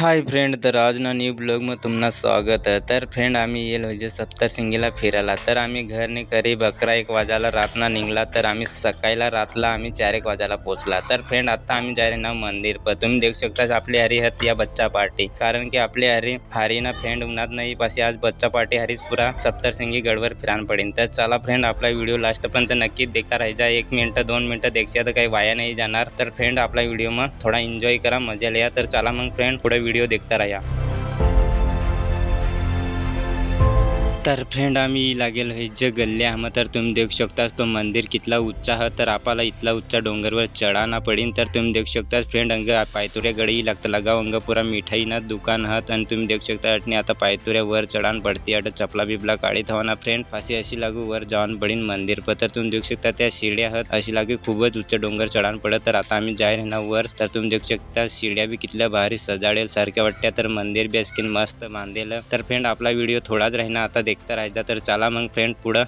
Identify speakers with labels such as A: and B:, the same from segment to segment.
A: Hi friend, तर आज ना न्यू ब्लॉगमध्ये तुम्हाला स्वागत आहे. तर फ्रेंड आम्ही येलो म्हणजे सप्तशृंगीला फिरायला. तर आम्ही घरने करीब 11-1 वाजायला रातना निघला. तर आम्ही सकाळीला रातला आम्ही 4-1 वाजायला पोहोचला. तर फ्रेंड आता आम्ही जाय ना मंदिर पर तुम्ही देख शकता आपली हरी हत या बच्चा पार्टी, कारण की आपली हरी ना फ्रेंड उन्हात नाही पाशी आज बच्चा पार्टी हरीच पुरा सप्तशृंगी गडवर फिरान पडेन. तर चला फ्रेंड आपला व्हिडिओ लास्टपर्यंत नक्कीच देखता राहायचा. 1 मिनिट 2 मिनिटं देखशा तर काही वाया नाही जाणार. तर फ्रेंड आपला व्हिडिओ मग थोडा एन्जॉय करा, मजा लिया. तर चला मग फ्रेंड पुढे व्हिडिओ देखता राहा. तर फ्रेंड आम्ही लागेल हे जे गल्ले आम तर तुम्ही देऊ शकता तो मंदिर कितला उच्चा आहे. तर आपल्याला इथला उच्चा डोंगरवर चढाना पडीन. तर तुम्ही देऊ शकता फ्रेंड अंग पायतुऱ्या गडी लागतं लगाव अंग पुरा मिठाई ना दुकान आहात आणि तुम्ही देऊ शकता अटने आता पायतुऱ्या वर चढान पडती अट चपला बिपला काढी थवाना फ्रेंड फाशी अशी लागू वर जाऊन पडीन मंदिर पर. तर तुम्ही देऊ शकता त्या शिड्या आहात अशी लागू खूपच उच्च डोंगर चढान पडत. तर आता आम्ही जाय ना वर. तर तुम्ही देऊ शकता शिड्या बी कितल्या भारी सजाडेल सारख्या वाटत्या. तर मंदिर बी असकीन मस्त बांधेल. तर फ्रेंड आपला व्हिडिओ थोडाच राहीना आता देखता राहायचा. तर चला मग फ्रेंड पुढं.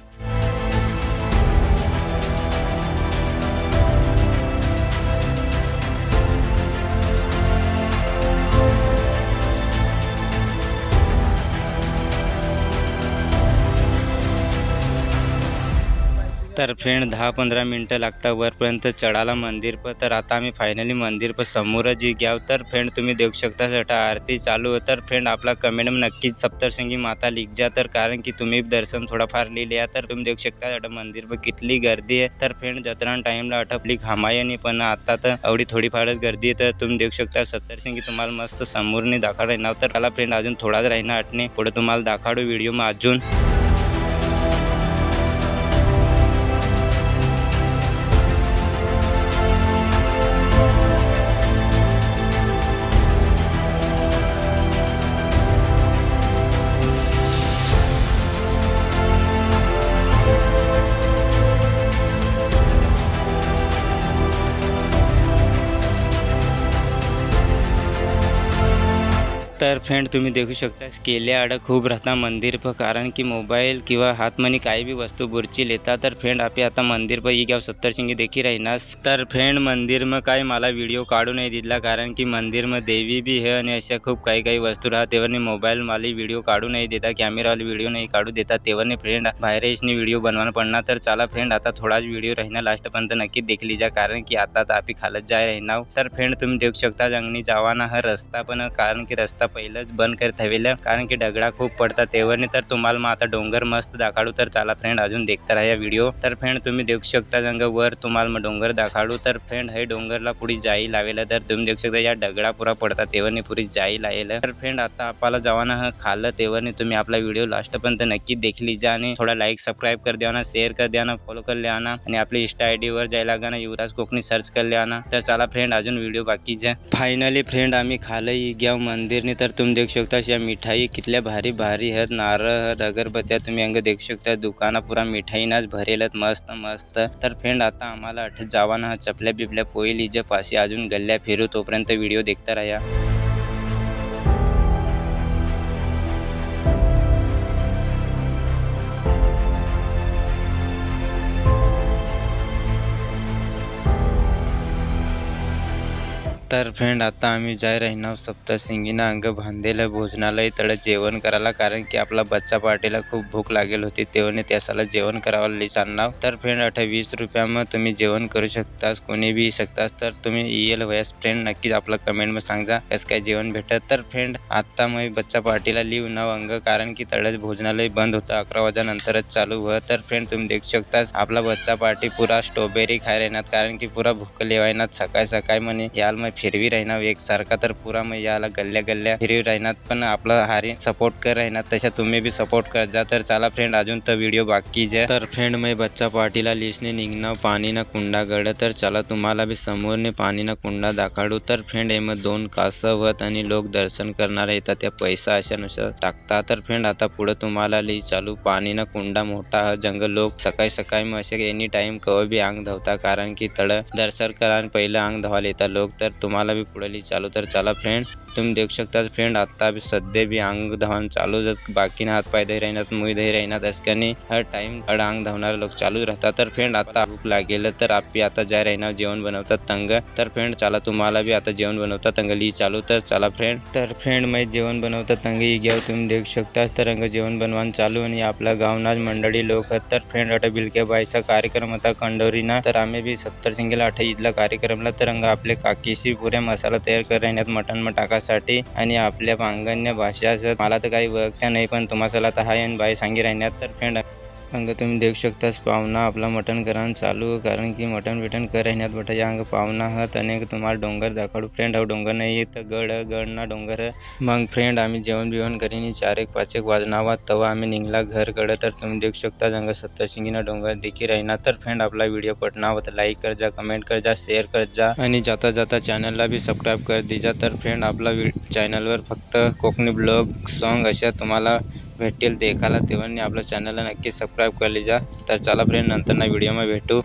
A: तर फ्रेंड 10-15 मिनटं लागतात वरपर्यंत चढायला मंदिर पर. तर आता आम्ही फायनली मंदिर पर समोरच जी घ्याव. तर फ्रेंड तुम्ही देऊ शकता सटा आरती चालू आहे. तर फ्रेंड आपला कमेंट नक्कीच सप्तशृंगी माता लिख जा. तर कारण की तुम्ही दर्शन थोडाफार लिहिले आहे. तर तुम्ही देऊ शकता सटा मंदिर पर कितली गर्दी आहे. तर फ्रेंड जत्रा टाइमला अटपली खामायनी पण आता तर एवढी थोडीफारच गर्दी आहे. तर तुम्ही देऊ शकता सप्तशृंगी तुम्हाला मस्त समोरने दाखवणार नाव. तर त्याला फ्रेंड अजून थोडाच राहीना अटने पुढे तुम्हाला दाखवू व्हिडिओ मग अजून. तर फ्रेंड तुम्ही देखू शकता केल्या आड खूप राहता मंदिर पर, कारण की मोबाईल किंवा हातमनी काही बी वस्तू बुरची लेता. तर फ्रेंड आपे आता मंदिर पर ही घ्याव सप्तशृंगी देखी राहीनास. तर फ्रेंड मंदिर में काही मला व्हिडिओ काढू नाही दिला, कारण की मंदिर में देवी बी है आणि अशा खूप काही काही वस्तू राहत. तेव्हाने मोबाईल मला व्हिडिओ काढू नाही देता, कॅमेरावाले व्हिडिओ नाही काढू देता. तेव्हाने फ्रेंड बाहेर इसने व्हिडिओ बनवायला पडणार. तर चला फ्रेंड आता थोडाच व्हिडिओ राहीना लास्टपर्यंत नक्कीच देख लीजा, कारण की आता तर आपली खालत जाय राहीना. तर फ्रेंड तुम्ही देऊ शकता जंगनी जावाना हा रस्ता पण, कारण की रस्ता पहिलंच बंद करत हवेलं, कारण की दगडा खूप पडतात तेव्हाने. तर तुम्हाला मग आता डोंगर मस्त दाखवू. तर चला फ्रेंड अजून देखता राहा व्हिडिओ. तर फ्रेंड तुम्ही देऊ शकता जंग वर तुम्हाला मग डोंगर दाखवू. तर फ्रेंड हे डोंगरला पुढे जाई लावेलं. तर तुम्ही देऊ शकता या दगडा पुरा पडतात तेव्हाने पुरी जाई लावेलं. तर फ्रेंड आता आपल्याला जवाना हा खाल्लं तेव्हाने तुम्ही आपला व्हिडिओ लास्टपर्यंत नक्की देखली जा आणि थोडा लाईक सबस्क्राईब कर द्या ना, शेअर कर द्या ना, फॉलो कर लिया ना आणि आपली इंस्टा आयडी वर जायला लागा ना युवराज कोकणी सर्च कर लिया ना. तर चला फ्रेंड अजून व्हिडिओ बाकीचे. फायनली फ्रेंड आम्ही खाल्लं घ्याव मंदिरने. तर तुम्ही देऊ शकता या मिठाई कितल्या भारी भारी आहेत, नारळ आहेत, अगरबत्त्या तुम्ही अंग देखू शकता. दुकाना पुरा मिठाईनाच भरेलत मस्त मस्त. तर फ्रेंड आता आम्हाला अठ जावाना चपल्या बिपल्या पोईल जे पाशी अजून गल्ल्या फिरू, तोपर्यंत व्हिडिओ देखता राहा. तर फ्रेंड आता आम्ही जाय राहीना सप्तशृंगीना अंग बांधलेलं भोजनालय तळ जेवण करायला, कारण की आपला बच्चा पार्टीला खूप भूक लागेल होती तेव्हाने त्याला जेवण करायला चालणार. तर फ्रेंड 20 रुपयामध्ये तुम्ही जेवण करू शकतास, कोणी बी शकतास. तर तुम्ही येल वयास फ्रेंड नक्कीच आपला कमेंटमध्ये सांगा कसं काय जेवण भेटत. तर फ्रेंड आता मग बच्चा पार्टीला लिहू नाव अंग, कारण की तळच भोजनालय बंद होतं 11 वाजेनंतरच चालू व्हा. तर फ्रेंड तुम्ही देखू शकतास आपला बच्चा पार्टी पुरा स्ट्रॉबेरी खाय राहणार, कारण की पुरा भूक लेवायनात सकाळ सकाळ म्हणे याल मग फिरवी राहणार एकसारखा. तर पुरा मग याला गल्ल्या गल्ल्या फिरवी राहणार, पण आपला हारी सपोर्ट कर राहणार तशा तुम्ही बी सपोर्ट कर जा. तर चला फ्रेंड अजून तर व्हिडिओ बाकी जे. तर फ्रेंड मग बच्चा पार्टीला लिस्टने निघणं पाणी ना कुंडा गड. तर चला तुम्हाला बी समोरने पाणी ना कुंडा दाखवू. तर फ्रेंड यामध्ये 2 कासव होत आणि लोक दर्शन करणार येतात, त्या पैसा अशानुसार टाकतात. तर फ्रेंड आता पुढे तुम्हाला ली चालू पाणी ना कुंडा मोठा जंगल लोक सकाळी सकाळी मग असे एनी टाइम कवा बी अंग धावता, कारण की तळ दर्शन करा पहिलं अंग धावायला येतात लोक. तर तुम्हाला बी पुढे चालू तर चला फ्रेंड तुम्ही देखू शकता फ्रेंड आता बी सध्या बी अंग धावण चालू जर बाकी हात पाय दही राहणार मुई दही राहणार असल्याने हर टाइम अंग धावणारे लोक चालू राहतात तर फ्रेंड आता भूक लागेल तर आपली आता जाय राहणार जेवण बनवतात तंग तर फ्रेंड चला तुम्हाला बी आता जेवण बनवतात तंगली चालू तर चला फ्रेंड मैं जेवण बनवतात तंगी घ्या तुम्ही देखू शकता तर रंग जेवण बनवान चालू आणि आपल्या गावनाज मंडळी लोक तर फ्रेंड आता बिलक्या बाईचा कार्यक्रम होता कंडोरीना तर आम्ही बी 70 सिंगेला 8 ईदला कार्यक्रमला तर रंग आपले काकीशी पुरे मसाला तयार करण्यात मटन टाकासाठी आणि आपल्या पांगण्य भाषा मला तर काही ओळखत्या नाही पण तुम्हाला तर हाय आणि बाई सांगी राहण्यात तर फ्रेंड अंग तुम्ही देखू शकता पाहुणा आपला मटण करायला चालू कारण की मटण करण्यात बटा या अंग पाहुणा हात अनेक तुम्हाला डोंगर दाखवू फ्रेंड हा डोंगर नाही येत गड ना डोंगर मग फ्रेंड आम्ही जेवण बिवण करीन 4-5 वाजनावा तवा आम्ही निघला घरकडे तर तुम्ही देखू शकता जंग 70 शिंगीना डोंगर देखी राहीना तर फ्रेंड आपला व्हिडिओ पटना तर लाईक कर जा कमेंट कर जा शेअर कर जा आणि जाता जाता चॅनलला बी सबस्क्राईब कर दीजा तर फ्रेंड आपला चॅनलवर फक्त कोकणी ब्लॉग सॉन्ग अशा तुम्हाला भेटतील देखायला तेव्हा आपल्या चॅनलला नक्की सबस्क्राईब कर लीजा तर चला फ्रेंड नंतर ना व्हिडिओ में भेटू।